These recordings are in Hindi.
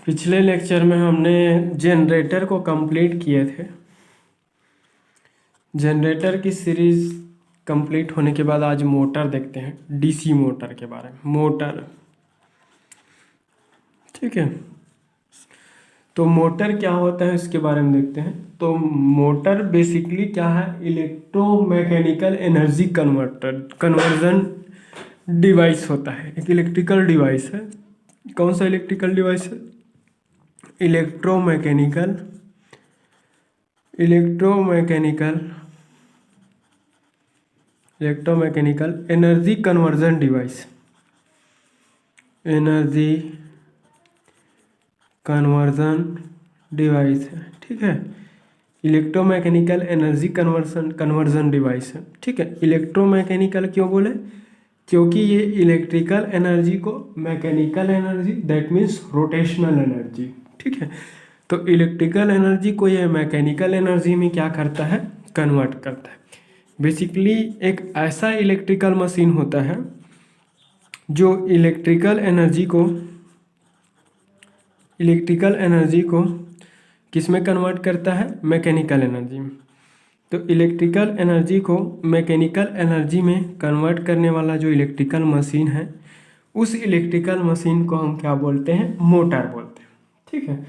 पिछले लेक्चर में हमने जनरेटर को कंप्लीट किए थे। जनरेटर की सीरीज कंप्लीट होने के बाद आज मोटर देखते हैं, डीसी मोटर के बारे में। मोटर, ठीक है। तो मोटर क्या होता है इसके बारे में देखते हैं। तो मोटर बेसिकली क्या है, इलेक्ट्रोमैकेनिकल एनर्जी कन्वर्जन डिवाइस होता है। एक इलेक्ट्रिकल डिवाइस है। कौन सा इलेक्ट्रिकल डिवाइस है? Electromechanical energy conversion device. Energy conversion device है, ठीक है। इलेक्ट्रोमैकेनिकल एनर्जी कन्वर्जन डिवाइस है, ठीक है। इलेक्ट्रोमैकेनिकल क्यों बोले? क्योंकि ये इलेक्ट्रिकल एनर्जी को mechanical energy, that means rotational energy, ठीक है। तो इलेक्ट्रिकल एनर्जी को ये मैकेनिकल एनर्जी में क्या करता है, कन्वर्ट करता है। बेसिकली एक ऐसा इलेक्ट्रिकल मशीन होता है जो इलेक्ट्रिकल एनर्जी को किस में कन्वर्ट करता है, मैकेनिकल एनर्जी में। तो इलेक्ट्रिकल एनर्जी को मैकेनिकल एनर्जी में कन्वर्ट करने वाला जो इलेक्ट्रिकल मशीन है, उस इलेक्ट्रिकल मशीन को हम क्या बोलते हैं, मोटर बोलते हैं, ठीक है।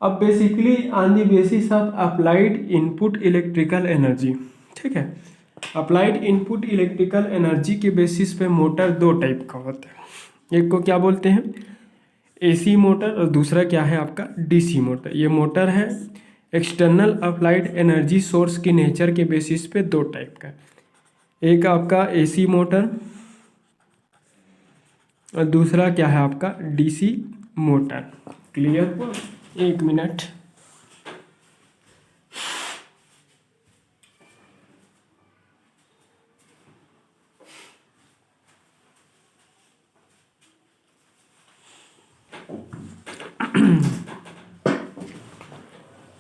अब basically on the basis of applied input electrical energy, ठीक है। अप्लाइड इनपुट इलेक्ट्रिकल एनर्जी के बेसिस पे मोटर दो टाइप का होता है। एक को क्या बोलते हैं, एसी मोटर, और दूसरा क्या है आपका, डीसी मोटर। ये मोटर है एक्सटर्नल अप्लाइड एनर्जी सोर्स की नेचर के बेसिस पे दो टाइप का। एक आपका एसी मोटर और दूसरा क्या है आपका डीसी मोटर। क्लियर हुआ? एक मिनट।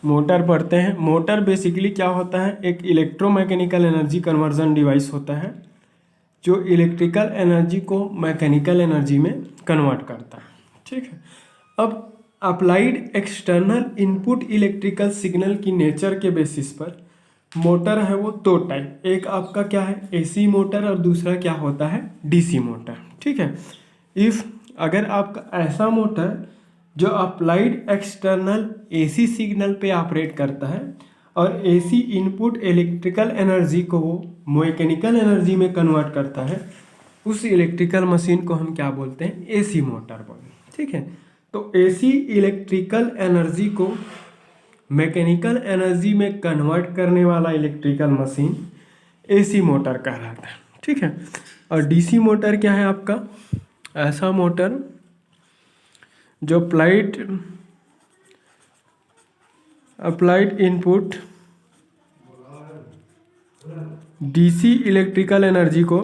मोटर पढ़ते हैं। मोटर बेसिकली क्या होता है, एक इलेक्ट्रोमैकेनिकल एनर्जी कन्वर्जन डिवाइस होता है जो इलेक्ट्रिकल एनर्जी को मैकेनिकल एनर्जी में कन्वर्ट करता है, ठीक है। अब applied external input electrical signal की नेचर के बेसिस पर मोटर है वो दो टाइप। एक आपका क्या है, एसी मोटर, और दूसरा क्या होता है, डीसी मोटर, ठीक है। इफ अगर आपका ऐसा मोटर जो अप्लाइड एक्सटर्नल एसी सिग्नल पे ऑपरेट करता है और एसी इनपुट इलेक्ट्रिकल एनर्जी को वो मैकेनिकल एनर्जी में कन्वर्ट करता है, उस इलेक्ट्रिकल मशीन को हम क्या बोलते हैं, एसी मोटर बोलते हैं, ठीक है। तो एसी इलेक्ट्रिकल एनर्जी को मैकेनिकल एनर्जी में कन्वर्ट करने वाला इलेक्ट्रिकल मशीन एसी मोटर कहलाता है, ठीक है। और डीसी मोटर क्या है आपका, ऐसा मोटर जो applied input DC electrical energy को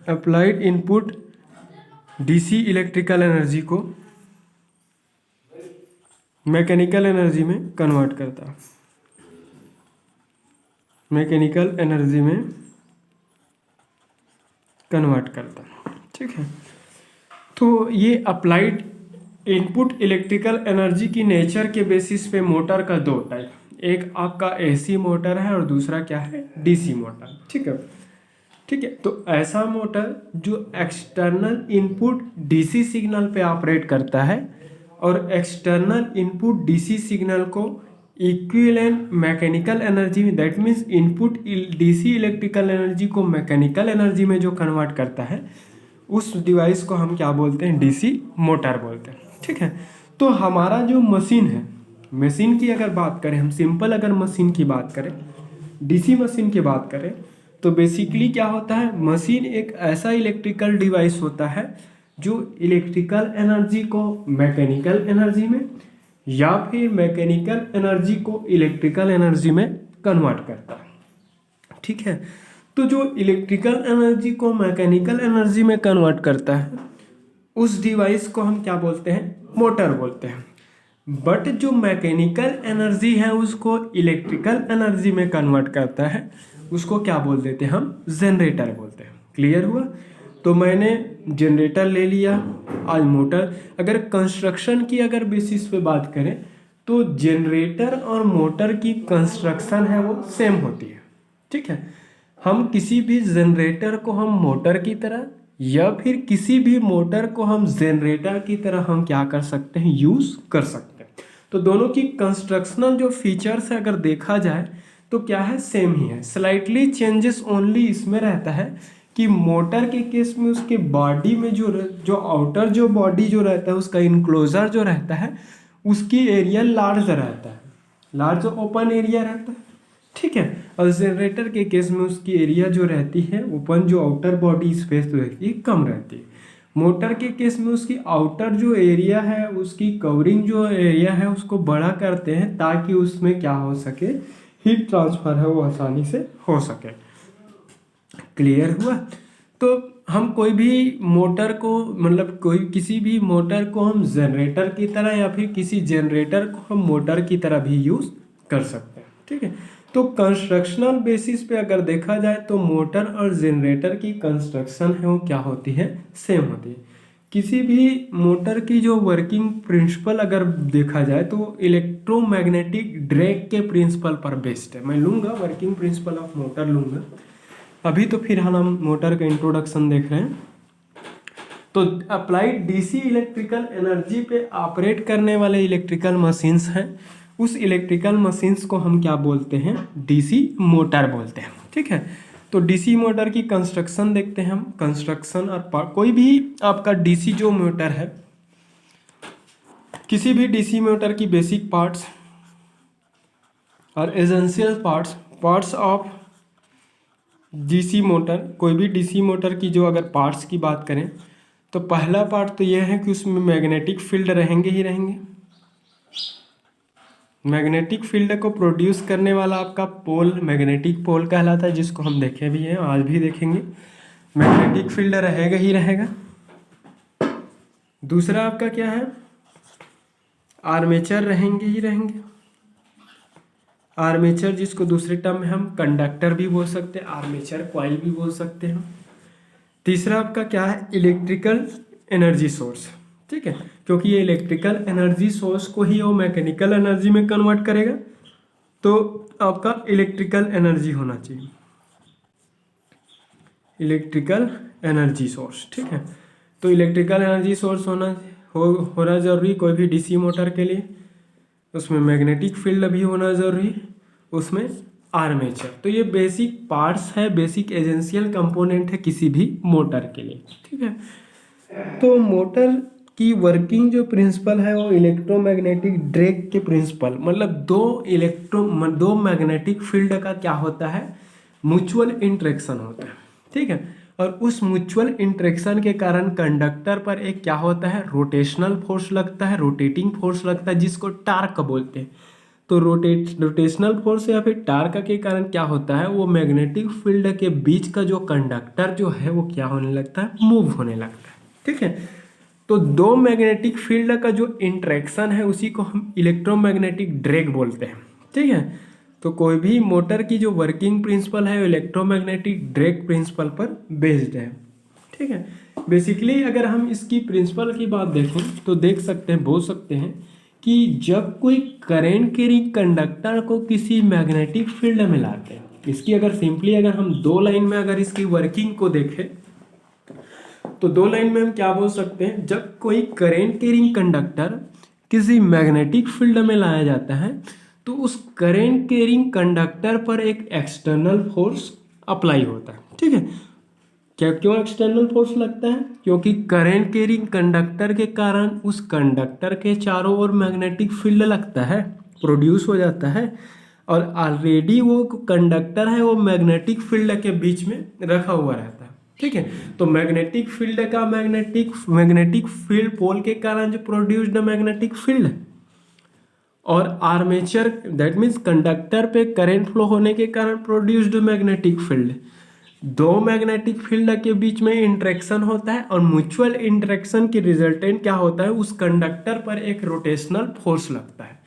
applied input DC electrical energy को मैकेनिकल एनर्जी में कन्वर्ट करता है, मैकेनिकल एनर्जी में कन्वर्ट करता है, ठीक है। तो ये अप्लाइड इनपुट इलेक्ट्रिकल एनर्जी की नेचर के बेसिस पे मोटर का दो टाइप, एक आपका एसी मोटर है और दूसरा क्या है, डीसी मोटर, ठीक है, ठीक है। तो ऐसा मोटर जो एक्सटर्नल इनपुट डीसी सिग्नल पे ऑपरेट करता है और एक्सटर्नल इनपुट डीसी सिग्नल को इक्विवेलेंट मैकेनिकल एनर्जी में, that means input DC electrical energy को मैकेनिकल एनर्जी में जो कन्वर्ट करता है, उस डिवाइस को हम क्या बोलते हैं, डीसी मोटर बोलते हैं, ठीक है। तो हमारा जो मशीन है, मशीन की अगर बात करें हम, सिंपल अगर मशीन की बात करें, डीसी मशीन की बात करें, तो बेसिकली क्या होता है, मशीन एक ऐसा इलेक्ट्रिकल डिवाइस होता है जो इलेक्ट्रिकल एनर्जी को मैकेनिकल एनर्जी में या फिर मैकेनिकल एनर्जी को इलेक्ट्रिकल एनर्जी में कन्वर्ट करता है, ठीक है। तो जो इलेक्ट्रिकल एनर्जी को मैकेनिकल एनर्जी में कन्वर्ट करता है, उस डिवाइस को हम क्या बोलते हैं, मोटर बोलते हैं। बट जो मैकेनिकल एनर्जी है उसको इलेक्ट्रिकल एनर्जी में कन्वर्ट करता है, उसको क्या बोल देते हैं हम, जनरेटर बोलते हैं। क्लियर हुआ? तो मैंने जनरेटर ले लिया। आज मोटर, अगर कंस्ट्रक्शन की अगर बेसिस पे बात करें तो जनरेटर और मोटर की कंस्ट्रक्शन है वो सेम होती है, ठीक है। हम किसी भी जनरेटर को हम मोटर की तरह या फिर किसी भी मोटर को हम जनरेटर की तरह हम क्या कर सकते हैं, यूज़ कर सकते हैं। तो दोनों की कंस्ट्रक्शनल जो फीचर्स है अगर देखा जाए तो क्या है, सेम ही है। स्लाइटली चेंजेस ओनली इसमें रहता है कि मोटर के केस में उसके बॉडी में जो आउटर जो बॉडी जो रहता है उसका इनक्लोजर जो रहता है उसकी एरिया लार्ज रहता है, लार्ज ओपन एरिया रहता है, ठीक है। और जनरेटर के केस में उसकी एरिया जो रहती है ओपन, जो आउटर बॉडी स्पेस रहती है कम रहती है। मोटर के केस में उसकी आउटर जो एरिया है उसकी कवरिंग जो एरिया है उसको बड़ा करते हैं ताकि उसमें क्या हो सके, हीट ट्रांसफर है वो आसानी से हो सके। क्लियर हुआ। तो हम कोई भी मोटर को मतलब कोई किसी भी मोटर को हम जनरेटर की तरह या फिर किसी जनरेटर को हम मोटर की तरह भी यूज़ कर सकते हैं, ठीक है। तो कंस्ट्रक्शनल बेसिस पे अगर देखा जाए तो मोटर और जनरेटर की कंस्ट्रक्शन है वो क्या होती है, सेम होती है। किसी भी मोटर की जो वर्किंग प्रिंसिपल अगर देखा जाए तो इलेक्ट्रोमैग्नेटिक ड्रैग के प्रिंसिपल पर बेस्ड है। मैं लूँगा वर्किंग प्रिंसिपल ऑफ मोटर लूँगा अभी, तो फिलहाल हम मोटर का इंट्रोडक्शन देख रहे हैं। तो अप्लाइड डीसी इलेक्ट्रिकल एनर्जी पे ऑपरेट करने वाले इलेक्ट्रिकल मशीन्स हैं, उस इलेक्ट्रिकल मशीन्स को हम क्या बोलते हैं, डीसी मोटर बोलते हैं, ठीक है। तो डीसी मोटर की कंस्ट्रक्शन देखते हैं हम। कंस्ट्रक्शन और कोई भी आपका डीसी जो मोटर है, किसी भी डीसी मोटर की बेसिक पार्ट्स और essential parts of DC motor, कोई भी डीसी मोटर की जो अगर पार्ट्स की बात करें तो पहला पार्ट तो यह है कि उसमें मैग्नेटिक फील्ड रहेंगे ही रहेंगे। मैग्नेटिक फील्ड को प्रोड्यूस करने वाला आपका पोल मैग्नेटिक पोल कहलाता है, जिसको हम देखे भी हैं, आज भी देखेंगे। मैग्नेटिक फील्ड रहेगा ही रहेगा। दूसरा आपका क्या है, आर्मेचर रहेंगे ही रहेंगे। आर्मेचर जिसको दूसरे टर्म में हम कंडक्टर भी बोल सकते हैं, आर्मेचर कॉइल भी बोल सकते हैं। तीसरा आपका क्या है, इलेक्ट्रिकल एनर्जी सोर्स, ठीक है, क्योंकि ये इलेक्ट्रिकल एनर्जी सोर्स को ही वो मैकेनिकल एनर्जी में कन्वर्ट करेगा, तो आपका इलेक्ट्रिकल एनर्जी होना चाहिए, इलेक्ट्रिकल एनर्जी सोर्स, ठीक है। तो इलेक्ट्रिकल एनर्जी सोर्स होना जरूरी कोई भी डीसी मोटर के लिए। उसमें मैग्नेटिक फील्ड भी होना ज़रूरी, उसमें आर्मेचर। तो ये बेसिक पार्ट्स है, बेसिक एसेंशियल कंपोनेंट है किसी भी मोटर के लिए, ठीक है। तो मोटर की वर्किंग जो प्रिंसिपल है वो इलेक्ट्रोमैग्नेटिक ड्रैग के प्रिंसिपल, मतलब दो मैग्नेटिक फील्ड का क्या होता है, म्यूचुअल इंटरेक्शन होता है, ठीक है। और उस म्यूचुअल इंटरेक्शन के कारण कंडक्टर पर एक क्या होता है, रोटेशनल फोर्स लगता है, रोटेटिंग फोर्स लगता है, जिसको टार्क बोलते हैं। तो रोटेशनल फोर्स या फिर टार्क के कारण क्या होता है, वो मैग्नेटिक फील्ड के बीच का जो कंडक्टर जो है वो क्या होने लगता है, मूव होने लगता है, ठीक है। तो दो मैग्नेटिक फील्ड का जो इंटरेक्शन है उसी को हम इलेक्ट्रोमैग्नेटिक ड्रैग बोलते हैं, ठीक है। तो कोई भी मोटर की जो वर्किंग प्रिंसिपल है वो इलेक्ट्रोमैग्नेटिक ड्रैग प्रिंसिपल पर बेस्ड है, ठीक है। बेसिकली अगर हम इसकी प्रिंसिपल की बात देखें तो देख सकते हैं, बोल सकते हैं कि जब कोई करंट कैरिंग कंडक्टर को किसी मैग्नेटिक फील्ड में लाते हैं, इसकी अगर सिंपली अगर हम दो लाइन में अगर इसकी वर्किंग को देखें तो दो लाइन में हम क्या बोल सकते हैं, जब कोई करंट कैरिंग कंडक्टर किसी मैग्नेटिक फील्ड में लाया जाता है तो उस करंट कैरिंग कंडक्टर पर एक एक्सटर्नल फोर्स अप्लाई होता है, ठीक है। क्या क्यों एक्सटर्नल फोर्स लगता है, क्योंकि करंट कैरिंग कंडक्टर के कारण उस कंडक्टर के चारों ओर मैग्नेटिक फील्ड लगता है, प्रोड्यूस हो जाता है, और ऑलरेडी वो कंडक्टर है वो मैग्नेटिक फील्ड के बीच में रखा हुआ रहता है, ठीक है। तो मैग्नेटिक फील्ड का मैग्नेटिक फील्ड पोल के कारण जो प्रोड्यूस्ड मैग्नेटिक फील्ड है, और आर्मेचर दैट मीन्स कंडक्टर पे करंट फ्लो होने के कारण प्रोड्यूस्ड मैग्नेटिक फील्ड, दो मैग्नेटिक फील्ड के बीच में इंटरेक्शन होता है, और म्यूचुअल इंटरेक्शन की रिजल्टेंट क्या होता है, उस कंडक्टर पर एक रोटेशनल फोर्स लगता है,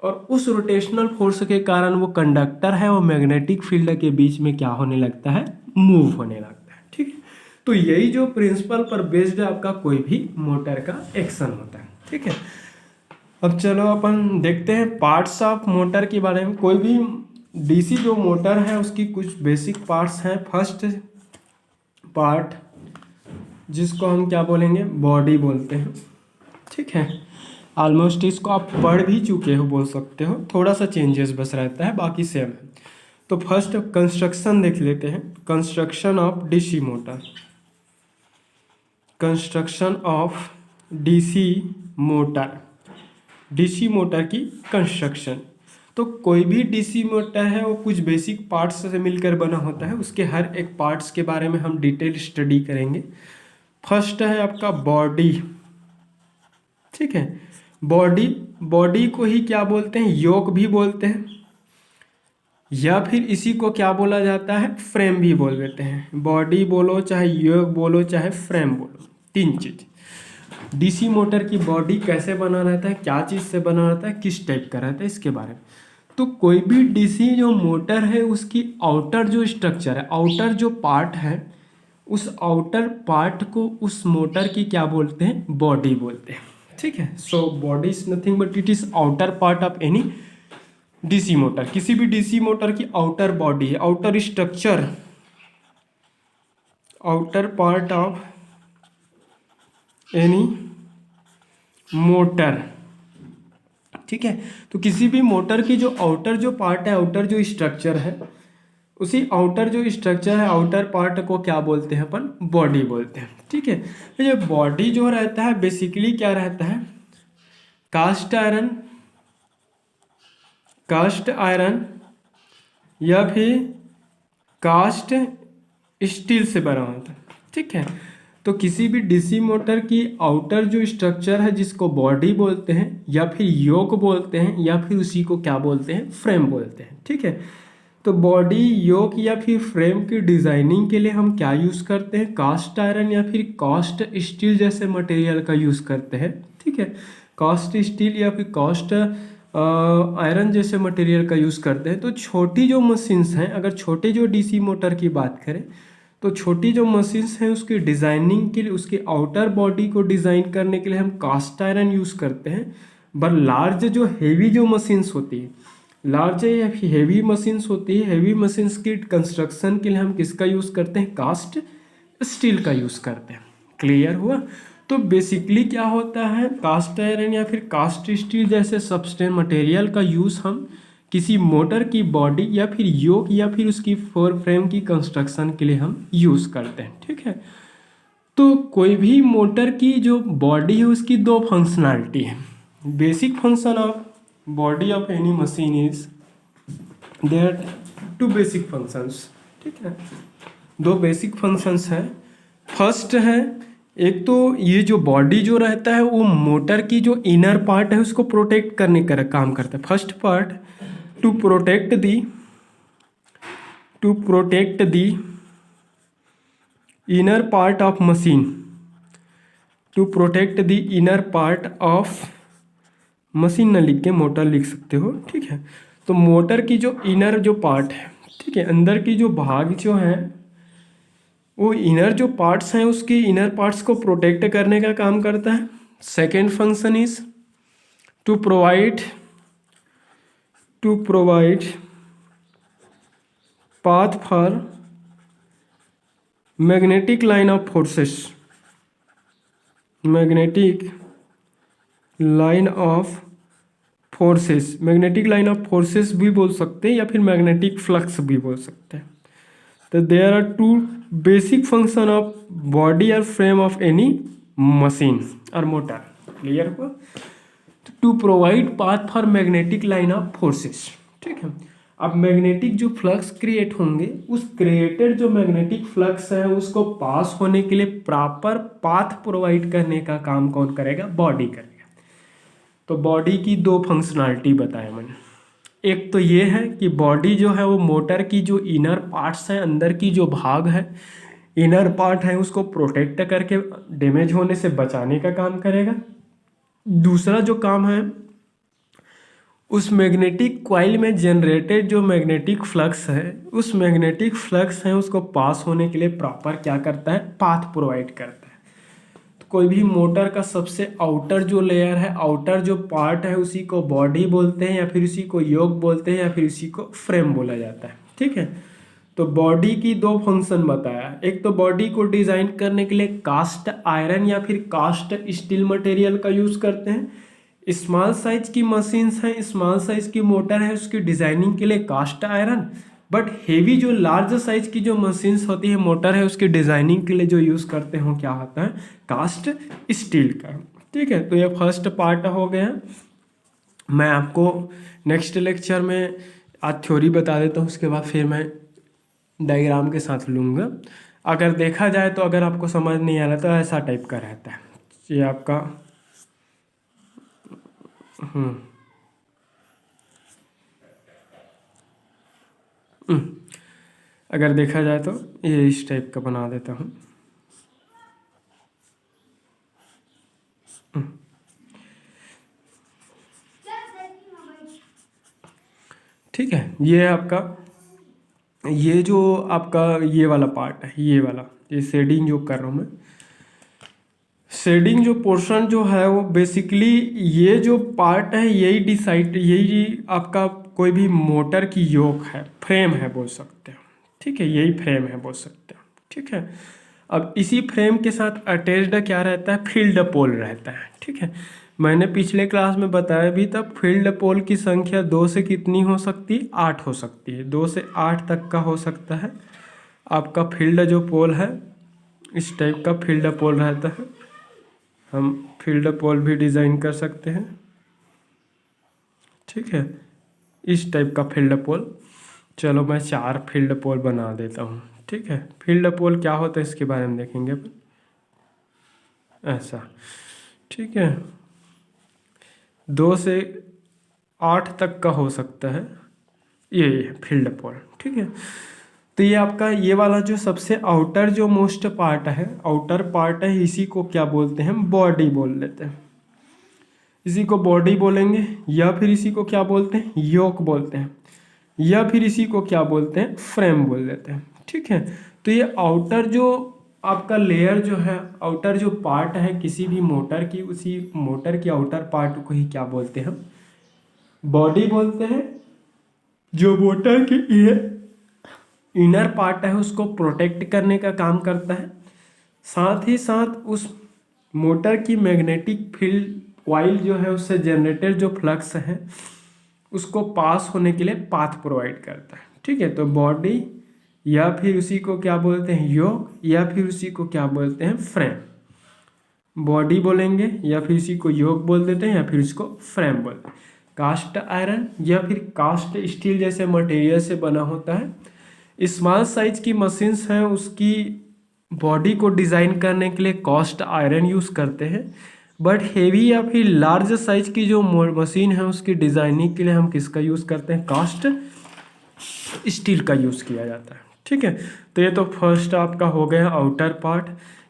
और उस रोटेशनल फोर्स के कारण वो कंडक्टर है वो मैग्नेटिक फील्ड के बीच में क्या होने लगता है, मूव होने लगता है, ठीक है। तो यही जो प्रिंसिपल पर बेस्ड आपका कोई भी मोटर का एक्शन होता है। ठीक है, अब चलो अपन देखते हैं पार्ट्स ऑफ मोटर के बारे में। कोई भी डीसी जो मोटर है उसकी कुछ बेसिक पार्ट्स हैं। फर्स्ट पार्ट जिसको हम क्या बोलेंगे, बॉडी बोलते हैं। ठीक है, ऑलमोस्ट इसको आप पढ़ भी चुके हो बोल सकते हो, थोड़ा सा चेंजेस बस रहता है, बाकी सेम है। तो फर्स्ट कंस्ट्रक्शन देख लेते हैं, construction of DC motor. Construction of DC motor, DC motor की कंस्ट्रक्शन। तो कोई भी डीसी मोटर है वो कुछ बेसिक पार्ट्स से मिलकर बना होता है, उसके हर एक पार्ट्स के बारे में हम डिटेल स्टडी करेंगे। फर्स्ट है आपका बॉडी। ठीक है, बॉडी, बॉडी को ही क्या बोलते हैं, योक भी बोलते हैं, या फिर इसी को क्या बोला जाता है, फ्रेम भी बोल देते हैं। बॉडी बोलो चाहे योक बोलो चाहे फ्रेम बोलो, तीन चीज। डीसी मोटर की बॉडी कैसे बना रहता है, क्या चीज़ से बना रहता है, किस टाइप का रहता है, इसके बारे में। तो कोई भी डीसी जो मोटर है उसकी आउटर जो स्ट्रक्चर है, आउटर जो पार्ट है, उस आउटर पार्ट को उस मोटर की क्या बोलते हैं, बॉडी बोलते हैं। ठीक है, so body is nothing but it is outer part of any DC motor. किसी भी डीसी मोटर की आउटर बॉडी है, outer structure, outer part of any motor. ठीक है, तो किसी भी मोटर की जो आउटर जो पार्ट है, आउटर जो स्ट्रक्चर है, उसी आउटर जो स्ट्रक्चर है, आउटर पार्ट को क्या बोलते हैं अपन, बॉडी बोलते हैं। ठीक है, तो ये बॉडी जो रहता है बेसिकली क्या रहता है, कास्ट आयरन, कास्ट आयरन या फिर कास्ट स्टील से बना होता है। ठीक है, तो किसी भी डीसी मोटर की आउटर जो स्ट्रक्चर है जिसको बॉडी बोलते हैं या फिर योक बोलते हैं या फिर उसी को क्या बोलते हैं, फ्रेम बोलते हैं। ठीक है, तो बॉडी, योक या फिर फ्रेम की डिजाइनिंग के लिए हम क्या यूज़ करते हैं, कास्ट आयरन या फिर कास्ट स्टील जैसे मटेरियल का यूज़ करते हैं। ठीक है, कास्ट स्टील या फिर कास्ट आयरन जैसे मटेरियल का यूज़ करते हैं। तो छोटी जो मशीन्स हैं, अगर छोटे जो डीसी मोटर की बात करें तो छोटी जो मशीन्स हैं उसकी डिज़ाइनिंग के लिए, उसकी आउटर बॉडी को डिज़ाइन करने के लिए हम कास्ट आयरन यूज़ करते हैं। पर लार्ज जो हेवी जो मशीन्स होती है, लार्ज या हेवी मशीन्स होती है, हेवी मशीन्स की कंस्ट्रक्शन के लिए हम किसका यूज़ करते हैं, कास्ट स्टील का यूज़ करते हैं। क्लियर हुआ? तो बेसिकली क्या होता है, कास्ट आयरन या फिर कास्ट स्टील जैसे सब्सटेंस मटेरियल का यूज़ हम किसी मोटर की बॉडी या फिर योक या फिर उसकी फोर फ्रेम की कंस्ट्रक्शन के लिए हम यूज़ करते हैं। ठीक है, तो कोई भी मोटर की जो बॉडी है उसकी दो फंक्शनैलिटी है। Basic function of body of any machine is there two basic functions. ठीक है, दो बेसिक फंक्शंस हैं। फर्स्ट है, एक तो ये जो बॉडी जो रहता है वो मोटर की जो इनर पार्ट है उसको प्रोटेक्ट करने का काम करता है। First part to protect the inner part of machine, to protect the inner part of machine न लिख के मोटर लिख सकते हो। ठीक है, तो मोटर की जो इनर जो पार्ट है, ठीक है, अंदर की जो भाग जो है वो इनर जो पार्ट्स हैं उसकी इनर पार्ट्स को प्रोटेक्ट करने का काम करता है। Second function is to provide path for magnetic line of forces, magnetic line of forces, magnetic line of forces भी बोल सकते हैं या फिर magnetic flux भी बोल सकते हैं। तो there are two basic function of body or frame of any machine or motor। Clear हुआ? To provide path for magnetic line of forces. ठीक है, अब मैग्नेटिक जो फ्लक्स क्रिएट होंगे उस क्रिएटेड जो मैग्नेटिक फ्लक्स है उसको पास होने के लिए प्रॉपर पाथ प्रोवाइड करने का काम कौन करेगा, बॉडी करेगा। तो बॉडी की दो फंक्शनैलिटी बताया मैंने। एक तो ये है कि बॉडी जो है वो मोटर की जो इनर पार्ट्स हैं, अंदर की जो भाग है, इनर पार्ट है, उसको प्रोटेक्ट करके डैमेज होने से बचाने का काम करेगा। दूसरा जो काम है उस मैग्नेटिक कॉइल में जनरेटेड जो मैग्नेटिक फ्लक्स है, उस मैग्नेटिक फ्लक्स है उसको पास होने के लिए प्रॉपर क्या करता है, पाथ प्रोवाइड करता है। तो कोई भी मोटर का सबसे आउटर जो लेयर है, आउटर जो पार्ट है, उसी को बॉडी बोलते हैं या फिर उसी को योक बोलते हैं या फिर उसी को फ्रेम बोला जाता है। ठीक है, तो बॉडी की दो फंक्शन बताया। एक तो बॉडी को डिजाइन करने के लिए कास्ट आयरन या फिर कास्ट स्टील मटेरियल का यूज करते हैं। स्मॉल साइज की मशीन्स हैं, स्मॉल साइज की मोटर है, उसकी डिजाइनिंग के लिए कास्ट आयरन। बट हेवी जो लार्ज साइज की जो मशीन्स होती है, मोटर है, उसकी डिजाइनिंग के लिए जो यूज करते हैं क्या होता है, कास्ट स्टील का। ठीक है, तो ये फर्स्ट पार्ट हो गया। मैं आपको नेक्स्ट लेक्चर में आज थ्योरी बता देता हूँ, उसके बाद फिर मैं डायग्राम के साथ लूँगा। अगर देखा जाए तो अगर आपको समझ नहीं आ रहा तो ऐसा टाइप का रहता है ये आपका। अगर देखा जाए तो ये इस टाइप का बना देता हूँ। ठीक है, ये आपका, ये जो आपका ये वाला पार्ट है, ये वाला, ये शेडिंग जो कर रहा हूँ मैं, शेडिंग जो पोर्शन जो है वो बेसिकली ये जो पार्ट है यही डिसाइड, यही आपका कोई भी मोटर की योक है, फ्रेम है बोल सकते हैं। ठीक है, यही फ्रेम है बोल सकते हैं। ठीक है, अब इसी फ्रेम के साथ अटैच्ड क्या रहता है, फील्ड पोल रहता है। ठीक है, मैंने पिछले क्लास में बताया भी था, फील्ड पोल की संख्या 2 से कितनी हो सकती है, 8 हो सकती है। 2 से 8 तक का हो सकता है आपका फील्ड जो पोल है, इस टाइप का फील्ड पोल रहता है। हम फील्ड पोल भी डिज़ाइन कर सकते हैं। ठीक है, इस टाइप का फील्ड पोल। चलो मैं 4 फील्ड पोल बना देता हूँ। ठीक है, फील्ड पोल क्या होता है इसके बारे में देखेंगे ऐसा। ठीक है, 2 से 8 तक का हो सकता है ये फील्ड पोल। ठीक है, तो ये आपका ये वाला जो सबसे आउटर जो मोस्ट पार्ट है, आउटर पार्ट है, इसी को क्या बोलते हैं, बॉडी बोल लेते हैं। इसी को बॉडी बोलेंगे, या फिर इसी को क्या बोलते हैं, योक बोलते हैं, या फिर इसी को क्या बोलते हैं, फ्रेम बोल देते हैं। ठीक है, तो ये आउटर जो आपका लेयर जो है, आउटर जो पार्ट है किसी भी मोटर की, उसी मोटर की आउटर पार्ट को ही क्या बोलते हैं, बॉडी बोलते हैं। जो मोटर की ये इनर पार्ट है उसको प्रोटेक्ट करने का काम करता है, साथ ही साथ उस मोटर की मैग्नेटिक फील्ड कॉइल जो है उससे जनरेटेड जो फ्लक्स है उसको पास होने के लिए पाथ प्रोवाइड करता है। ठीक है, तो बॉडी या फिर उसी को क्या बोलते हैं, योक, या फिर उसी को क्या बोलते हैं, फ्रेम। बॉडी बोलेंगे या फिर इसी को योक बोल देते हैं या फिर इसको फ्रेम बोलते हैं। कास्ट आयरन या फिर कास्ट स्टील जैसे मटेरियल से बना होता है। स्मॉल साइज की मशीन्स हैं, उसकी बॉडी को डिज़ाइन करने के लिए कास्ट आयरन यूज़ करते हैं। बट हेवी या फिर लार्ज साइज की जो मशीन है उसकी डिज़ाइनिंग के लिए हम किसका यूज़ करते हैं, कास्ट स्टील का यूज़ किया जाता है। ठीक है, तो ये तो फर्स्ट आपका हो गया आउटर पार्ट।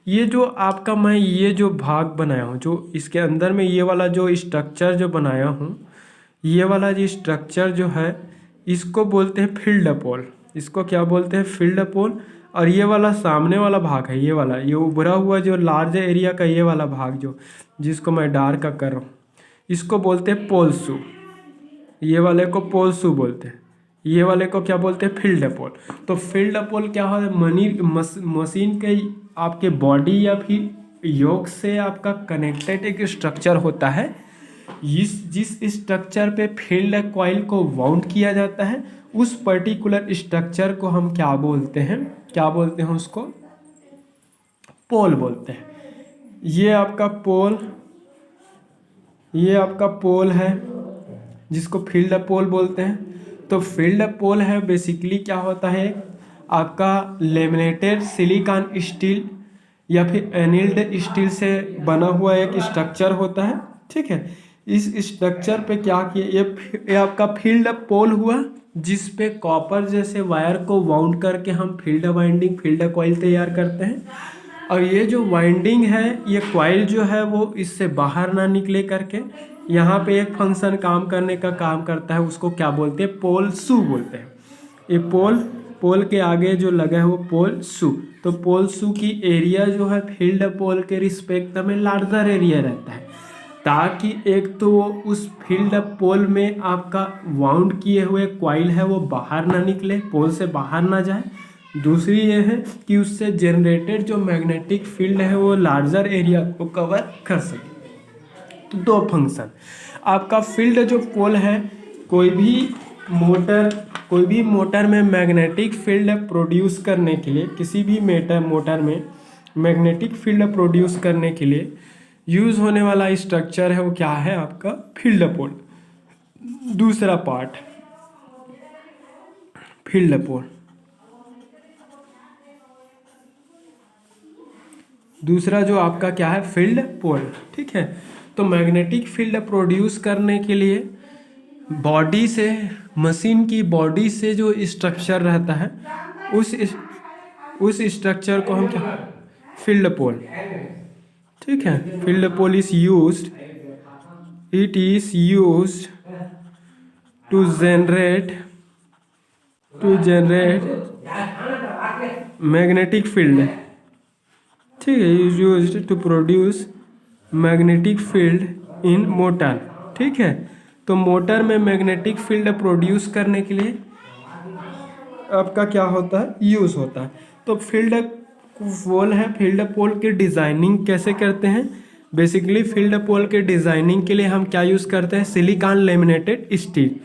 ये जो आपका मैं ये जो भाग बनाया हूँ, जो इसके अंदर में ये वाला जो स्ट्रक्चर जो बनाया हूँ, ये वाला जो स्ट्रक्चर जो है इसको बोलते हैं फील्ड पोल। इसको क्या बोलते हैं, फील्ड पोल। और ये वाला सामने वाला भाग है, ये वाला, ये उभरा हुआ जो लार्ज एरिया का ये वाला भाग जो जिसको मैं डार्क कर रहा हूँ, इसको बोलते हैं पोल शू। ये वाले को पोल शू बोलते हैं, ये वाले को क्या बोलते हैं, फील्ड पोल। तो फील्ड पोल क्या है, मशीन के आपके बॉडी या फिर योक से आपका कनेक्टेड एक स्ट्रक्चर होता है। जिस स्ट्रक्चर पे फील्ड कॉइल को वाउंड किया जाता है, उस पर्टिकुलर स्ट्रक्चर को हम क्या बोलते हैं, क्या बोलते हैं उसको, पोल बोलते हैं। ये आपका पोल, ये आपका पोल है जिसको फील्ड पोल बोलते हैं। तो फील्ड पोल है बेसिकली क्या होता है, आपका लेमिनेटेड सिलिकॉन स्टील या फिर एनिल्ड स्टील से बना हुआ एक स्ट्रक्चर होता है। ठीक है, इस स्ट्रक्चर पे क्या किया, ये आपका फील्ड पोल हुआ जिस पे कॉपर जैसे वायर को वाउंड करके हम फील्ड वाइंडिंग, फील्ड कॉइल तैयार करते हैं। और ये जो वाइंडिंग है, ये कॉइल जो है वो इससे बाहर ना निकले करके यहाँ पे एक फंक्शन काम करने का काम करता है, उसको क्या बोलते हैं, पोल शू बोलते हैं। ये पोल के आगे जो लगा है वो पोल शू। तो पोल शू की एरिया जो है फील्ड पोल के रिस्पेक्ट में लार्जर एरिया रहता है, ताकि एक तो उस फील्ड पोल में आपका वाउंड किए हुए कॉइल है वो बाहर ना निकले, पोल से बाहर ना जाए। दूसरी ये है कि उससे जनरेटेड जो मैग्नेटिक फील्ड है वो लार्जर एरिया को कवर कर सके। तो दो फंक्शन, आपका फील्ड जो पोल है, कोई भी मोटर में मैग्नेटिक फील्ड प्रोड्यूस करने के लिए, किसी भी मोटर में मैग्नेटिक फील्ड प्रोड्यूस करने के लिए यूज़ होने वाला स्ट्रक्चर है वो क्या है, आपका फील्ड पोल। दूसरा पार्ट फील्ड पोल, दूसरा जो आपका क्या है, फील्ड पोल। ठीक है, तो मैग्नेटिक फील्ड प्रोड्यूस करने के लिए बॉडी से, मशीन की बॉडी से जो स्ट्रक्चर रहता है उस स्ट्रक्चर को हम क्या, फील्ड पोल। ठीक है, field pole is used, it is used to generate magnetic field. ठीक है, is used to produce magnetic field in motor. ठीक है, तो मोटर में मैग्नेटिक फील्ड प्रोड्यूस करने के लिए आपका क्या होता है, यूज़ होता है। तो फील्ड पोल है, फील्ड पोल की डिज़ाइनिंग कैसे करते हैं, बेसिकली फील्ड पोल के डिज़ाइनिंग के लिए हम क्या यूज़ करते हैं, silicon laminated steel.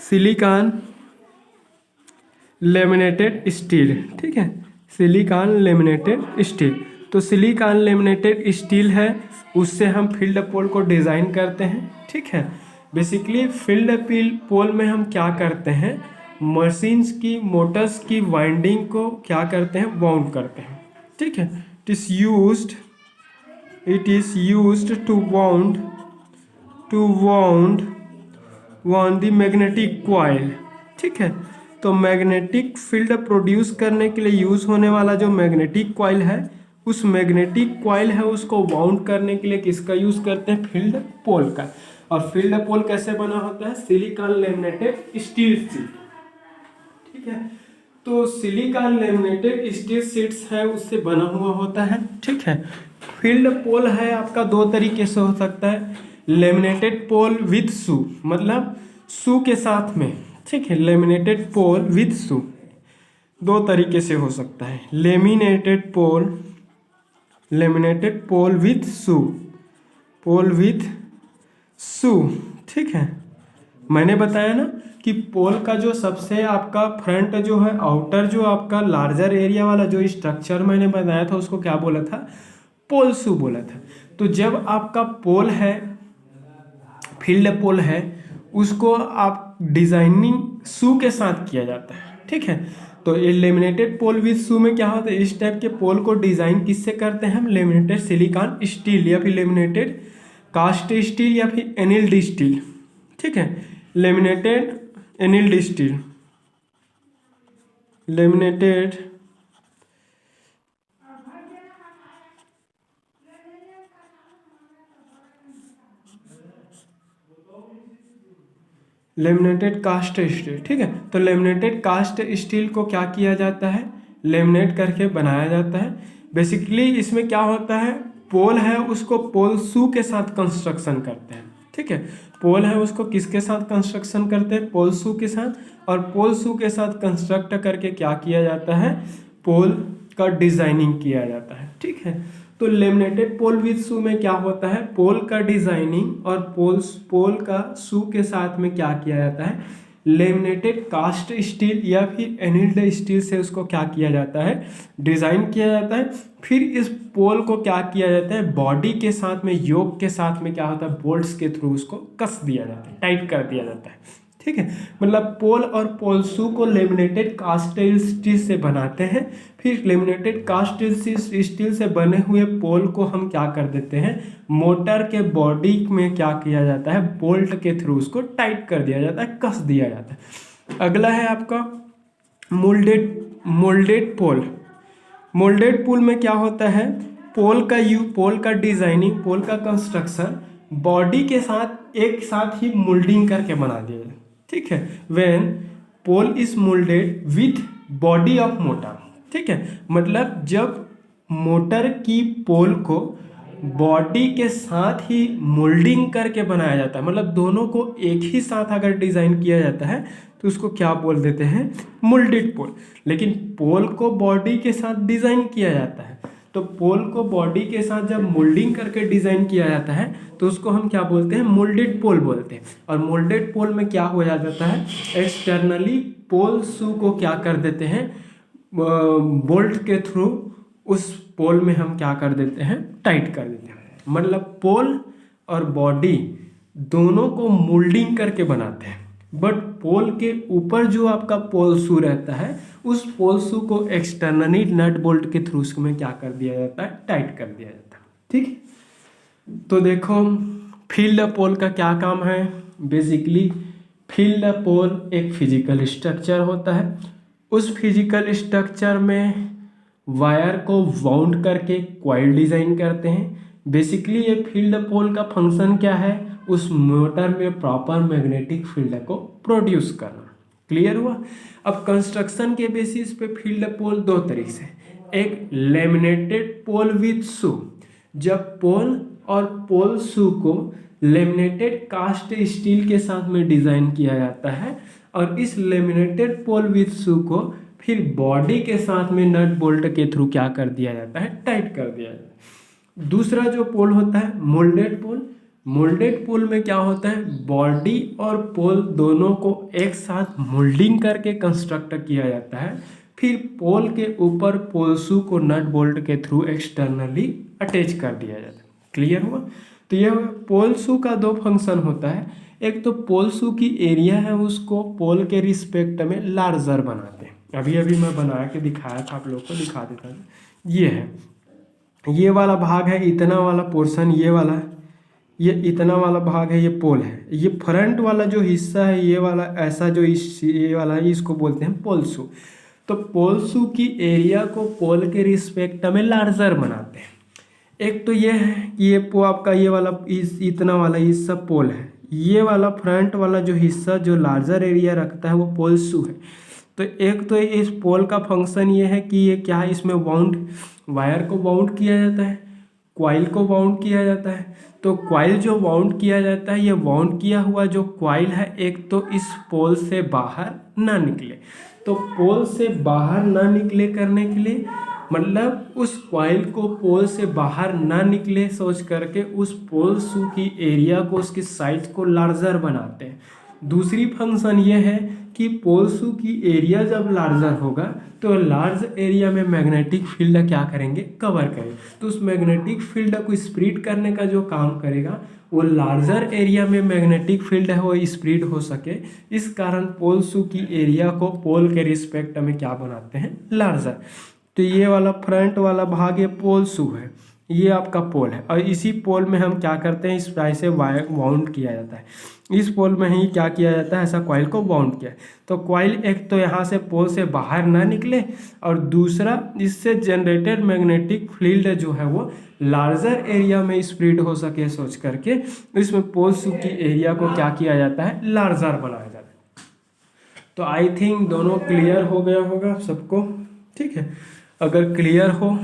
Silicon laminated steel, ठीक है, सिलिकॉन लेमिनेटेड स्टील। तो सिलिकॉन लेमिनेटेड स्टील है, उससे हम फील्ड पोल को डिज़ाइन करते हैं। ठीक है, बेसिकली फील्ड पोल में हम क्या करते हैं, मशीन्स की, मोटर्स की वाइंडिंग को क्या करते हैं, वाउंड करते हैं। ठीक है, it is used to wound the magnetic coil. ठीक है, तो मैग्नेटिक फील्ड प्रोड्यूस करने के लिए यूज होने वाला जो मैग्नेटिक कॉइल है, उस मैग्नेटिक कॉइल है उसको वाउंड करने के लिए किसका यूज करते हैं, फील्ड पोल का। और फील्ड पोल कैसे बना होता है, सिलिकॉन लेमिनेटेड स्टील शीट। ठीक है, तो सिलिकॉन लेमिनेटेड स्टील शीट्स है उससे बना हुआ होता है। ठीक है, फील्ड पोल है आपका दो तरीके से हो सकता है, लेमिनेटेड पोल विथ शू, मतलब शू के साथ में। ठीक है, लेमिनेटेड पोल विथ शू दो तरीके से हो सकता है, लेमिनेटेड पोल विथ शू। ठीक है, मैंने बताया ना कि पोल का जो सबसे आपका फ्रंट जो है, आउटर जो आपका लार्जर एरिया वाला जो स्ट्रक्चर मैंने बताया था उसको क्या बोला था, पोल शू बोला था। तो जब आपका पोल है, फील्ड पोल है, उसको आप डिजाइनिंग शू के साथ किया जाता है। ठीक है, तो ये लेमिनेटेड पोल विथ शू में क्या होता है, इस टाइप के पोल को डिजाइन किससे करते हैं हम, लेमिनेटेड सिलिकॉन स्टील या फिर लेमिनेटेड कास्ट स्टील या फिर एनिल्ड स्टील। ठीक है, laminated annealed steel, laminated cast steel. ठीक है, तो लेमिनेटेड कास्ट स्टील को क्या किया जाता है, लेमिनेट करके बनाया जाता है। बेसिकली इसमें क्या होता है, पोल है उसको पोल शू के साथ कंस्ट्रक्शन करते हैं। ठीक है, पोल है उसको किसके साथ कंस्ट्रक्शन करते हैं, पोल शू के साथ। और पोल शू के साथ कंस्ट्रक्ट करके क्या किया जाता है, पोल का डिजाइनिंग किया जाता है। ठीक है, तो लेमिनेटेड पोल विथ शू में क्या होता है, पोल का डिजाइनिंग और पोल का शू के साथ में क्या किया जाता है, लेमिनेटेड कास्ट स्टील या फिर एनिल्ड स्टील से उसको क्या किया जाता है, डिजाइन किया जाता है। फिर इस पोल को क्या किया जाता है, बॉडी के साथ में, योक के साथ में क्या होता है, बोल्ट्स के थ्रू उसको कस दिया जाता है, टाइट कर दिया जाता है। ठीक है, मतलब पोल और पोल शू को लेमिनेटेड कास्ट स्टील से बनाते हैं। फिर लेमिनेटेड कास्ट स्टील से बने हुए पोल को हम क्या कर देते हैं, मोटर के बॉडी में क्या किया जाता है, बोल्ट के थ्रू उसको टाइट कर दिया जाता है, कस दिया जाता है। अगला है आपका मोल्डेड पोल। मोल्डेड पोल में क्या होता है, पोल का डिजाइनिंग, पोल का कंस्ट्रक्शन बॉडी के साथ एक साथ ही मोल्डिंग करके बना दिया जाए, ठीक है। When pole is moulded with body of motor, ठीक है, मतलब जब मोटर की पोल को बॉडी के साथ ही मोल्डिंग करके बनाया जाता है, मतलब दोनों को एक ही साथ अगर डिजाइन किया जाता है तो उसको क्या बोल देते हैं, मोल्डेड पोल। लेकिन पोल को बॉडी के साथ डिजाइन किया जाता है, तो पोल को बॉडी के साथ जब मोल्डिंग करके डिजाइन किया जाता है तो उसको हम क्या बोलते हैं, मोल्डेड पोल बोलते हैं। और मोल्डेड पोल में क्या हो जाता है, एक्सटर्नली पोल शू को क्या कर देते हैं, बोल्ट के थ्रू उस पोल में हम क्या कर देते हैं, टाइट कर देते हैं। मतलब पोल और बॉडी दोनों को मोल्डिंग करके बनाते हैं, बट पोल के ऊपर जो आपका पोल शू रहता है उस पोल शू को एक्सटर्नली नट बोल्ट के थ्रू उसमें क्या कर दिया जाता है, टाइट कर दिया जाता है, ठीक। तो देखो फील्ड पोल का क्या काम है, बेसिकली फील्ड पोल एक फिजिकल स्ट्रक्चर होता है। उस फिजिकल स्ट्रक्चर में वायर को वाउंड करके कॉइल डिजाइन करते हैं। बेसिकली ये फील्ड पोल का फंक्शन क्या है, उस मोटर में प्रॉपर मैग्नेटिक फील्ड को प्रोड्यूस करना। क्लियर हुआ। अब कंस्ट्रक्शन के बेसिस पे फील्ड पोल दो तरीके से, एक लेमिनेटेड पोल विथ शू, जब पोल और पोल शू को लेमिनेटेड कास्ट स्टील के साथ में डिजाइन किया जाता है, और इस लेमिनेटेड पोल विथ शू को फिर बॉडी के साथ में नट बोल्ट के थ्रू क्या कर दिया जाता है, टाइट कर दिया जाता है। दूसरा जो पोल होता है मोल्डेड पोल। मोल्डेड पोल में क्या होता है, बॉडी और पोल दोनों को एक साथ मोल्डिंग करके कंस्ट्रक्ट किया जाता है, फिर पोल के ऊपर पोल शू को नट बोल्ट के थ्रू एक्सटर्नली अटैच कर दिया जाता है। क्लियर हुआ। तो यह पोल शू का दो फंक्शन होता है, एक तो पोल शू की एरिया है उसको पोल के रिस्पेक्ट में लार्जर बनाते हैं। अभी अभी मैं बना के दिखाया था, आप लोग को दिखा देता हूँ। ये है, ये वाला भाग है, इतना वाला पोर्शन ये वाला है, ये इतना वाला भाग है, ये पोल है। ये फ्रंट वाला जो हिस्सा है ये वाला ऐसा जो ये वाला है, इसको बोलते हैं पोल शू। तो पोल शू की एरिया को पोल के रिस्पेक्ट में लार्जर बनाते हैं। एक तो ये है कि ये आपका ये वाला इतना वाला हिस्सा पोल है, ये वाला फ्रंट वाला जो हिस्सा जो लार्जर एरिया रखता है वो पोल शू है। तो एक तो इस पोल का फंक्शन ये है कि ये क्या है, इसमें वाउंड वायर को वाउंड किया जाता है, क्वाइल को वाउंड किया जाता है। तो क्वाइल जो वाउंड किया जाता है, ये वाउंड किया हुआ जो क्वाइल है एक तो इस पोल से बाहर ना निकले। तो पोल से बाहर ना निकले करने के लिए मतलब उस क्वाइल को पोल से बाहर ना निकले सोच करके उस पोल शू की एरिया को, उसकी साइज को लार्जर बनाते हैं। दूसरी फंक्शन ये है कि पोल शू की एरिया जब लार्जर होगा तो लार्ज एरिया में मैग्नेटिक फील्ड क्या करेंगे, कवर करेंगे। तो उस मैग्नेटिक फील्ड को स्प्रेड करने का जो काम करेगा वो लार्जर एरिया में मैग्नेटिक फील्ड है वो स्प्रेड हो सके, इस कारण पोल शू की एरिया को पोल के रिस्पेक्ट में क्या बनाते हैं, लार्जर। तो ये वाला फ्रंट वाला भाग ये पोल शू है, ये आपका पोल है, और इसी पोल में हम क्या करते हैं, इस प्राइस से वायर वाउंड किया जाता है। इस पोल में ही क्या किया जाता है, ऐसा कॉइल को वाउंड किया। तो कॉइल एक तो यहाँ से पोल से बाहर ना निकले, और दूसरा इससे जनरेटेड मैग्नेटिक फील्ड जो है वो लार्जर एरिया में स्प्रेड हो सके सोच करके इसमें पोल शू की एरिया को क्या किया जाता है, लार्जर बनाया जाता है। तो आई थिंक दोनों क्लियर हो गया होगा सबको, ठीक है। अगर क्लियर हो,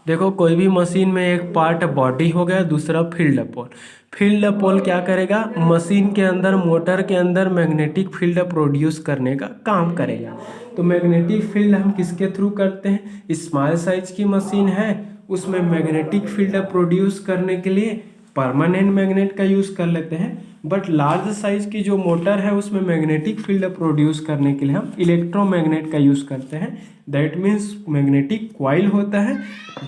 देखो कोई भी मशीन में एक पार्ट बॉडी हो गया, दूसरा फील्ड पोल। फील्ड पोल क्या करेगा, मशीन के अंदर मोटर के अंदर मैग्नेटिक फील्ड प्रोड्यूस करने का काम करेगा। तो मैग्नेटिक फील्ड हम किसके थ्रू करते हैं, स्मॉल साइज की मशीन है उसमें मैग्नेटिक फील्ड प्रोड्यूस करने के लिए परमानेंट मैग्नेट का यूज़ कर लेते हैं, बट लार्ज साइज की जो मोटर है उसमें मैग्नेटिक फील्ड प्रोड्यूस करने के लिए हम इलेक्ट्रोमैग्नेट का यूज़ करते हैं। दैट मीन्स मैग्नेटिक कॉइल होता है,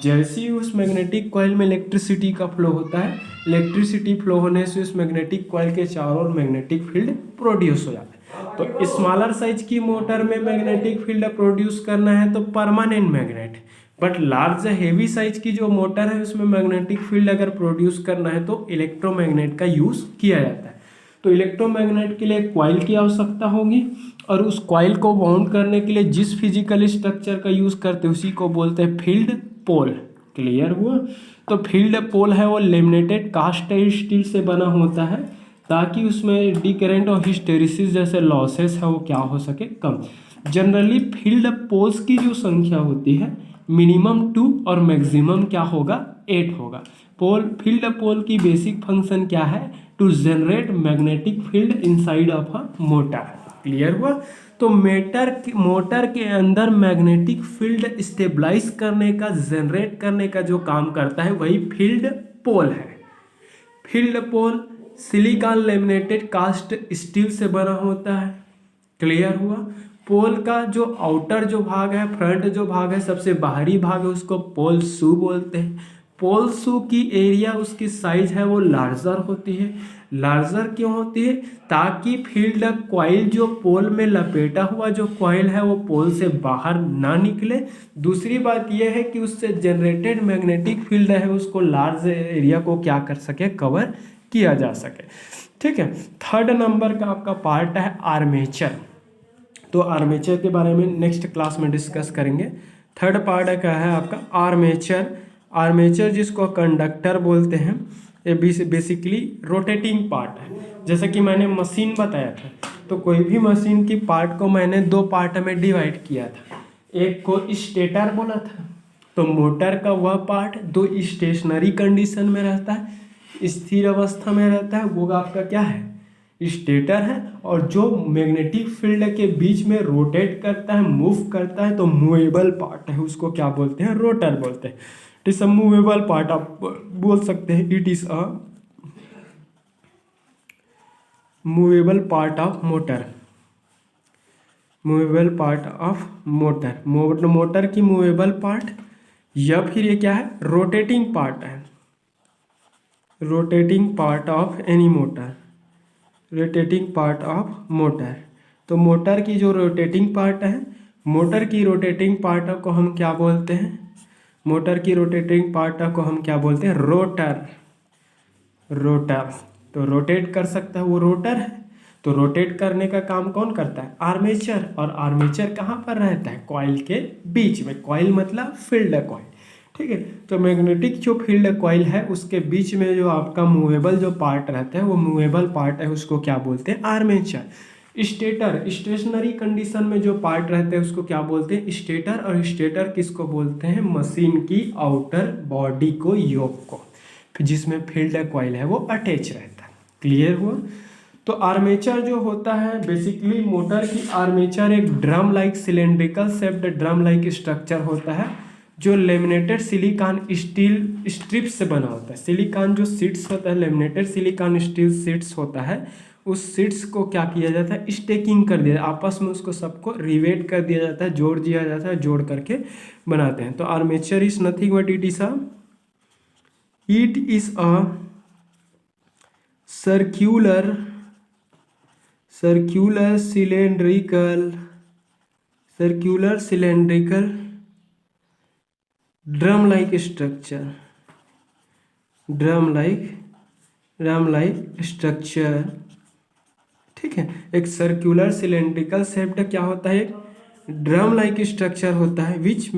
जैसे ही उस मैग्नेटिक कॉइल में इलेक्ट्रिसिटी का फ्लो होता है, इलेक्ट्रिसिटी फ्लो होने से उस मैग्नेटिक कॉइल के चारों ओर मैग्नेटिक फील्ड प्रोड्यूस हो जाता है। तो स्मॉलर साइज की मोटर में मैग्नेटिक फील्ड प्रोड्यूस करना है तो permanent magnet, but large heavy size की जो मोटर है उसमें मैग्नेटिक फील्ड अगर प्रोड्यूस करना है तो इलेक्ट्रोमैग्नेट का यूज़ किया जाता है। तो इलेक्ट्रोमैग्नेट के लिए कॉइल की आवश्यकता होगी, और उस कॉइल को वाउंड करने के लिए जिस फिजिकल स्ट्रक्चर का यूज़ करते हैं उसी को बोलते हैं फील्ड पोल। क्लियर हुआ। तो फील्ड पोल है वो लेमिनेटेड कास्ट स्टील से बना होता है, ताकि उसमें डी करंट और हिस्टेरिसिस जैसे लॉसेस है वो क्या हो सके, कम। जनरली फील्ड पोल्स की जो संख्या होती है मिनिमम 2 और मैक्सिमम क्या होगा, 8 होगा। फील्ड पोल की बेसिक फंक्शन क्या है, to generate magnetic field inside of a motor. Clear हुआ। तो मोटर के अंदर मैग्नेटिक फील्ड स्टेबलाइज करने का, जनरेट करने का जो काम करता है वही फील्ड पोल है। फील्ड पोल सिलिकॉन लेमिनेटेड कास्ट स्टील से बना होता है। क्लियर हुआ। पोल का जो आउटर जो भाग है, फ्रंट जो भाग है, सबसे बाहरी भाग है, उसको पोल शू बोलते हैं। पोल शू की एरिया, उसकी साइज है वो लार्जर होती है। लार्जर क्यों होती है, ताकि फील्ड कॉइल जो पोल में लपेटा हुआ जो कॉइल है वो पोल से बाहर ना निकले। दूसरी बात यह है कि उससे जनरेटेड मैग्नेटिक फील्ड है उसको लार्ज एरिया को क्या कर सके, कवर किया जा सके। ठीक है। थर्ड नंबर का आपका पार्ट है आर्मेचर। तो आर्मेचर के बारे में नेक्स्ट क्लास में डिस्कस करेंगे। थर्ड पार्ट क्या है आपका आर्मेचर। आर्मेचर जिसको कंडक्टर बोलते हैं, ये बेसिकली रोटेटिंग पार्ट है। जैसे कि मैंने मशीन बताया था, तो कोई भी मशीन की पार्ट को मैंने दो पार्ट में डिवाइड किया था। एक को स्टेटर बोला था, तो मोटर का वह पार्ट दो स्टेशनरी कंडीशन में रहता है, स्थिर अवस्था में रहता है, वो आपका क्या है, स्टेटर है। और जो मैग्नेटिक फील्ड के बीच में रोटेट करता है, मूव करता है, तो मूवेबल पार्ट है, उसको क्या बोलते हैं, रोटर बोलते हैं। It is a movable part, आप बोल सकते हैं it is a movable part of motor. Movable part of motor, motor की मूवेबल पार्ट, या फिर ये क्या है, रोटेटिंग पार्ट है, rotating part of any motor, rotating part of motor. तो मोटर की जो रोटेटिंग पार्ट है, मोटर की रोटेटिंग पार्ट को हम क्या बोलते हैं, मोटर की रोटेटिंग पार्ट को हम क्या बोलते हैं, रोटर। रोटर तो रोटेट कर सकता है, वो रोटर है। तो रोटेट करने का काम कौन करता है, आर्मेचर। और आर्मेचर कहाँ पर रहता है, कॉइल के बीच में। कॉइल मतलब फील्ड कॉइल। ठीक है। तो मैग्नेटिक जो फील्ड कॉइल है उसके बीच में जो आपका मूवेबल जो पार्ट रहता है, वो मूवेबल पार्ट है, उसको क्या बोलते हैं, आर्मेचर। स्टेटर, स्टेशनरी कंडीशन में जो पार्ट रहते हैं उसको क्या बोलते हैं, स्टेटर। और स्टेटर किसको बोलते हैं, मशीन की आउटर बॉडी को, योक को, जिसमें फील्ड कॉइल है वो अटैच रहता है। क्लियर हुआ। तो आर्मेचर जो होता है, बेसिकली मोटर की आर्मेचर एक drum like cylindrical shaped drum like structure होता है, जो लेमिनेटेड सिलिकॉन स्टील स्ट्रिप्स से बना होता है। सिलिकॉन जो शीट्स होता है, लेमिनेटेड सिलिकॉन स्टील शीट्स होता है, उस शीट्स को क्या किया जाता है, स्टेकिंग कर दिया, आपस में उसको सबको रिवेट कर दिया जाता है, जोड़ दिया जाता है, जोड़ करके बनाते हैं। तो armature is nothing but it is a circular cylindrical drum like structure, ठीक है। एक सर्कुलर सिलेंड्रिकल शेप्ड क्या होता है, एक ड्रम लाइक स्ट्रक्चर होता है, विच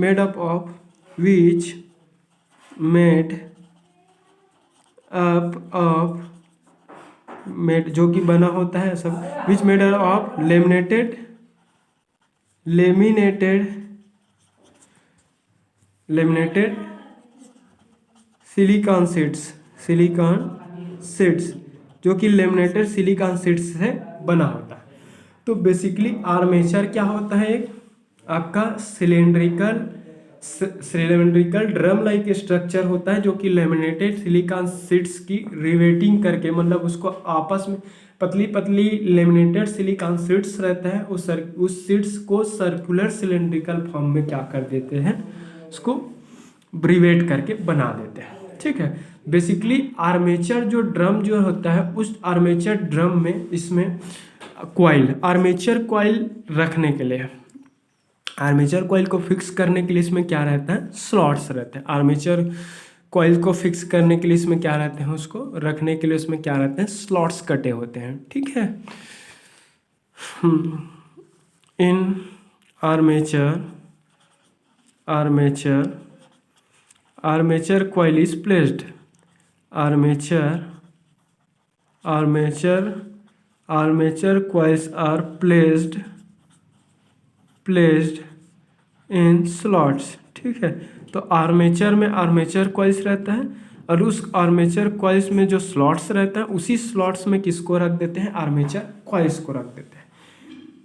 मेड जो कि बना होता है सब, which made of laminated silicon seeds, जो कि लेमिनेटेड सिलिकॉन सीड्स से बना होता है। तो बेसिकली आर्मेचर क्या होता है, एक आपका सिलेंड्रिकल ड्रम लाइक स्ट्रक्चर होता है, जो कि लेमिनेटेड सिलिकॉन सीड्स की रिवेटिंग करके, मतलब उसको आपस में पतली पतली लेमिनेटेड सिलिकॉन सीड्स रहता है, उस सीड्स को सर्कुलर सिलेंड्रिकल फॉर्म में क्या कर देते हैं, उसको रिवेट करके बना देते हैं। ठीक है। बेसिकली आर्मेचर जो ड्रम जो होता है, उस आर्मेचर ड्रम में इसमें कॉइल, आर्मेचर कॉइल रखने के लिए, आर्मेचर कॉइल को फिक्स करने के लिए इसमें क्या रहता है, स्लॉट्स रहते हैं। आर्मेचर कॉइल को फिक्स करने के लिए इसमें क्या रहते हैं, उसको रखने के लिए उसमें क्या रहते हैं, स्लॉट्स कटे होते हैं। ठीक है। In armature coil is placed, armature armature coils are placed in slots. ठीक है, तो आर्मेचर में आर्मेचर कॉइल्स रहता है और उस आर्मेचर कॉइल्स में जो स्लॉट्स रहता है उसी स्लॉट्स में किसको रख देते हैं, आर्मेचर कॉइल्स को रख देते हैं।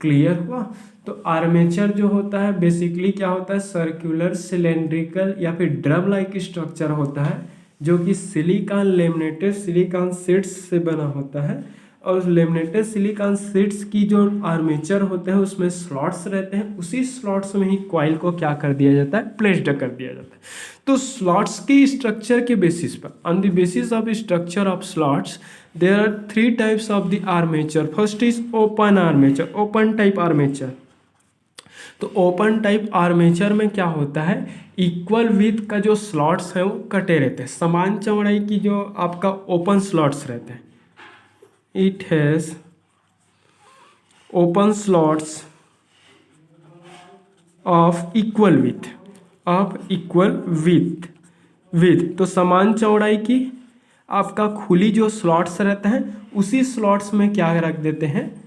क्लियर हुआ। तो आर्मेचर जो होता है बेसिकली क्या होता है, सर्कुलर सिलेंड्रिकल या फिर ड्रम लाइक स्ट्रक्चर होता है जो कि सिलिकॉन लेमिनेटेड सिलिकॉन शीट्स से बना होता है। और उस लेमिनेटेड सिलिकॉन शीट्स की जो आर्मेचर होते हैं उसमें स्लॉट्स रहते हैं, उसी स्लॉट्स में ही कॉइल को क्या कर दिया जाता है, प्लेस्ड कर दिया जाता है। तो स्लॉट्स की स्ट्रक्चर के बेसिस पर, on the basis of structure of slots there are three types of the armature. First is open armature, open type armature. तो ओपन टाइप आर्मेचर में क्या होता है, इक्वल विथ का जो स्लॉट्स हैं वो कटे रहते हैं, समान चौड़ाई की जो आपका ओपन स्लॉट्स रहते हैं। It has open slots of equal with तो समान चौड़ाई की आपका खुली जो स्लॉट्स रहते हैं उसी स्लॉट्स में क्या रख देते हैं,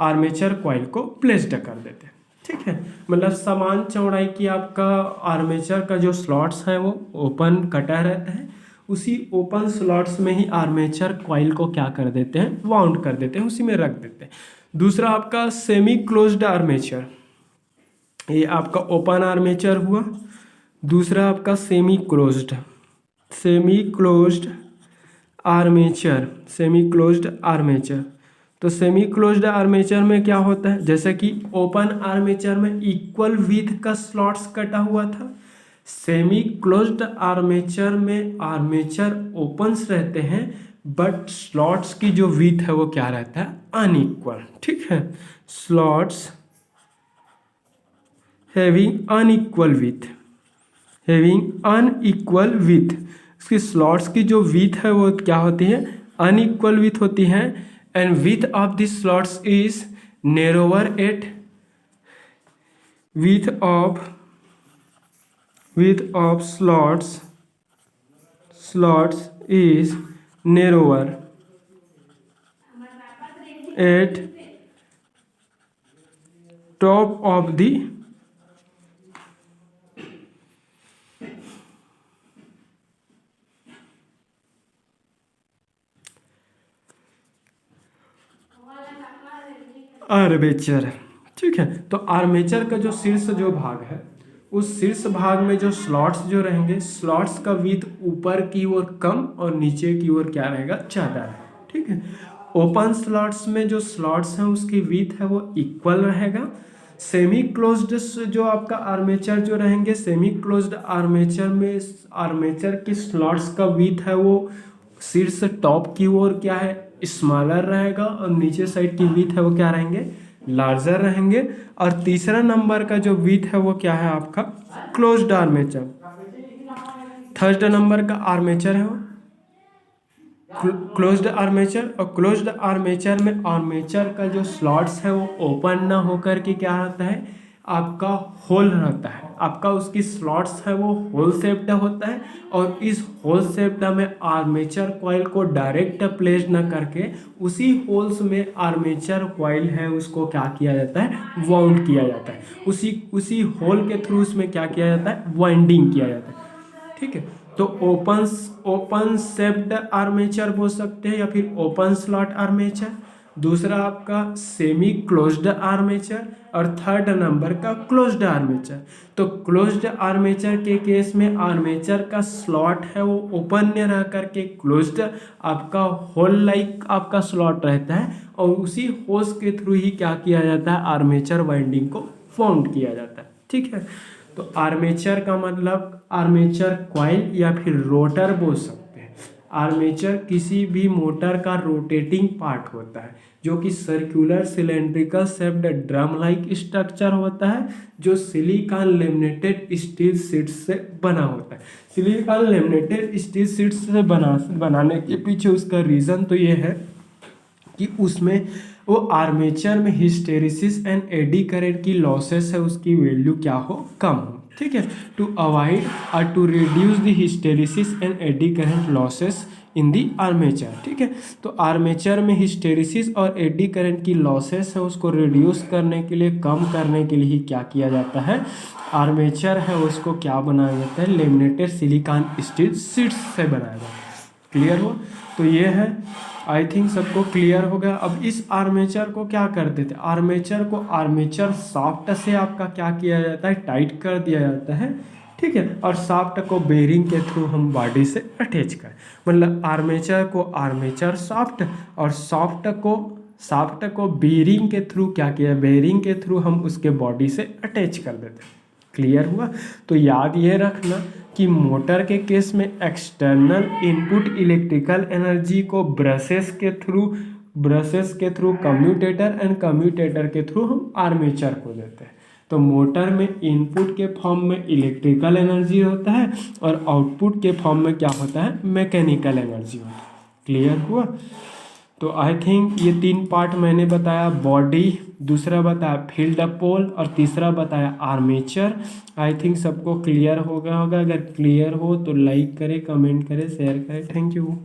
आर्मेचर कॉइल को प्लेस्ड कर देते हैं। ठीक है, मतलब समान चौड़ाई की आपका आर्मेचर का जो स्लॉट्स है वो ओपन कटा रहता है, उसी ओपन स्लॉट्स में ही आर्मेचर कॉइल को क्या कर देते हैं, वाउंड कर देते हैं, उसी में रख देते हैं। दूसरा आपका सेमी क्लोज्ड आर्मेचर, ये आपका ओपन आर्मेचर हुआ। दूसरा आपका सेमी क्लोज्ड आर्मेचर, तो सेमी क्लोज्ड आर्मेचर में क्या होता है, जैसे कि ओपन आर्मेचर में इक्वल विथ का स्लॉट्स कटा हुआ था, सेमी क्लोज्ड आर्मेचर में आर्मेचर ओपन्स रहते हैं बट स्लॉट्स की जो विथ है वो क्या रहता है, अनइक्वल। ठीक है, स्लॉट्स हैविंग अनइक्वल विथ, इसकी स्लॉट्स की जो विथ है वो क्या होती है, अनइक्वल विथ होती है। And width of this slots is narrower at width of slots is narrower at top of the armature. ठीक है, तो आर्मेचर का जो शीर्ष जो भाग है उस शीर्ष भाग में जो स्लॉट्स जो रहेंगे, स्लॉट्स का विथ ऊपर की ओर कम और नीचे की ओर क्या रहेगा, ज़्यादा है। ठीक है, ओपन स्लॉट्स में जो स्लॉट्स हैं उसकी विथ है वो इक्वल रहेगा। सेमी क्लोज्ड जो आपका आर्मेचर जो रहेंगे, सेमी क्लोज्ड आर्मेचर में आर्मेचर की स्लॉट्स का विथ है वो शीर्ष टॉप की ओर क्या है, स्मॉलर रहेगा और नीचे साइड की विथ है वो क्या रहेंगे, लार्जर रहेंगे। और तीसरा नंबर का जो विथ है वो क्या है आपका, क्लोज्ड आर्मेचर। थर्ड नंबर का आर्मेचर है वो क्लोज्ड आर्मेचर, और क्लोज्ड आर्मेचर में आर्मेचर का जो स्लॉट्स है वो ओपन ना होकर के क्या रहता है, आपका होल रहता है, आपका उसकी स्लॉट्स है वो होल शेप्ड होता है। और इस होल शेप्ड में आर्मेचर कॉइल को डायरेक्ट प्लेस ना करके उसी होल्स में आर्मेचर कॉइल है उसको क्या किया जाता है, वाउंड किया जाता है, उसी होल के थ्रू उसमें क्या किया जाता है, वाइंडिंग किया जाता है। ठीक है, तो ओपन शेप्ड आर्मेचर बोल सकते हैं या फिर ओपन स्लॉट आर्मेचर। दूसरा आपका सेमी क्लोज्ड आर्मेचर और थर्ड नंबर का क्लोज्ड आर्मेचर। तो क्लोज्ड आर्मेचर के केस में आर्मेचर का स्लॉट है वो ओपन में रह करके क्लोज्ड आपका होल लाइक आपका स्लॉट रहता है और उसी होल्स के थ्रू ही क्या किया जाता है, आर्मेचर वाइंडिंग को फाउंड किया जाता है। ठीक है, तो आर्मेचर का मतलब आर्मेचर कॉइल या फिर रोटर बोल सकते हैं। आर्मेचर किसी भी मोटर का रोटेटिंग पार्ट होता है जो कि circular cylindrical shaped drum like structure होता है जो सिलिकॉन लेमिनेटेड स्टील शीट्स से बना होता है। सिलिकॉन लेमिनेटेड स्टील शीट्स से बनाने के पीछे उसका रीज़न तो ये है कि उसमें वो आर्मेचर में हिस्टेरिसिस एंड एडी करंट की लॉसेस है उसकी वैल्यू क्या हो, कम हो। ठीक है, टू अवॉइड और to reduce the hysteresis and eddy current losses in the armature. ठीक है, तो आर्मेचर में हिस्टेरिसिस और एडी करंट की लॉसेस है उसको रिड्यूस करने के लिए, कम करने के लिए ही क्या किया जाता है, आर्मेचर है उसको क्या बनाया जाता है, लेमिनेटेड सिलिकॉन स्टील शीट्स से बनाया जाता है। क्लियर हो? तो ये है, आई थिंक सबको क्लियर हो गया। अब इस आर्मेचर को क्या करते थे, आर्मेचर को आर्मेचर शाफ्ट से आपका क्या किया जाता है, टाइट कर दिया जाता है। ठीक है, और शाफ्ट को बेरिंग के थ्रू हम बॉडी से अटैच करें, मतलब आर्मेचर को आर्मेचर शाफ्ट और शाफ्ट को बेरिंग के थ्रू क्या किया, बेरिंग के थ्रू हम उसके बॉडी से अटैच कर देते हैं। क्लियर हुआ? तो याद ये रखना कि मोटर के केस में एक्सटर्नल इनपुट इलेक्ट्रिकल एनर्जी को ब्रशेस के थ्रू कम्यूटेटर एंड कम्यूटेटर के थ्रू हम आर्मेचर को देते हैं। तो मोटर में इनपुट के फॉर्म में इलेक्ट्रिकल एनर्जी होता है और आउटपुट के फॉर्म में क्या होता है, मैकेनिकल एनर्जी होता है। क्लियर हुआ? तो आई थिंक ये 3 पार्ट मैंने बताया, बॉडी, दूसरा बताया फील्ड पोल और तीसरा बताया आर्मेचर। आई थिंक सबको क्लियर हो गया होगा। अगर क्लियर हो तो लाइक करें, कमेंट करें, शेयर करें। Thank you.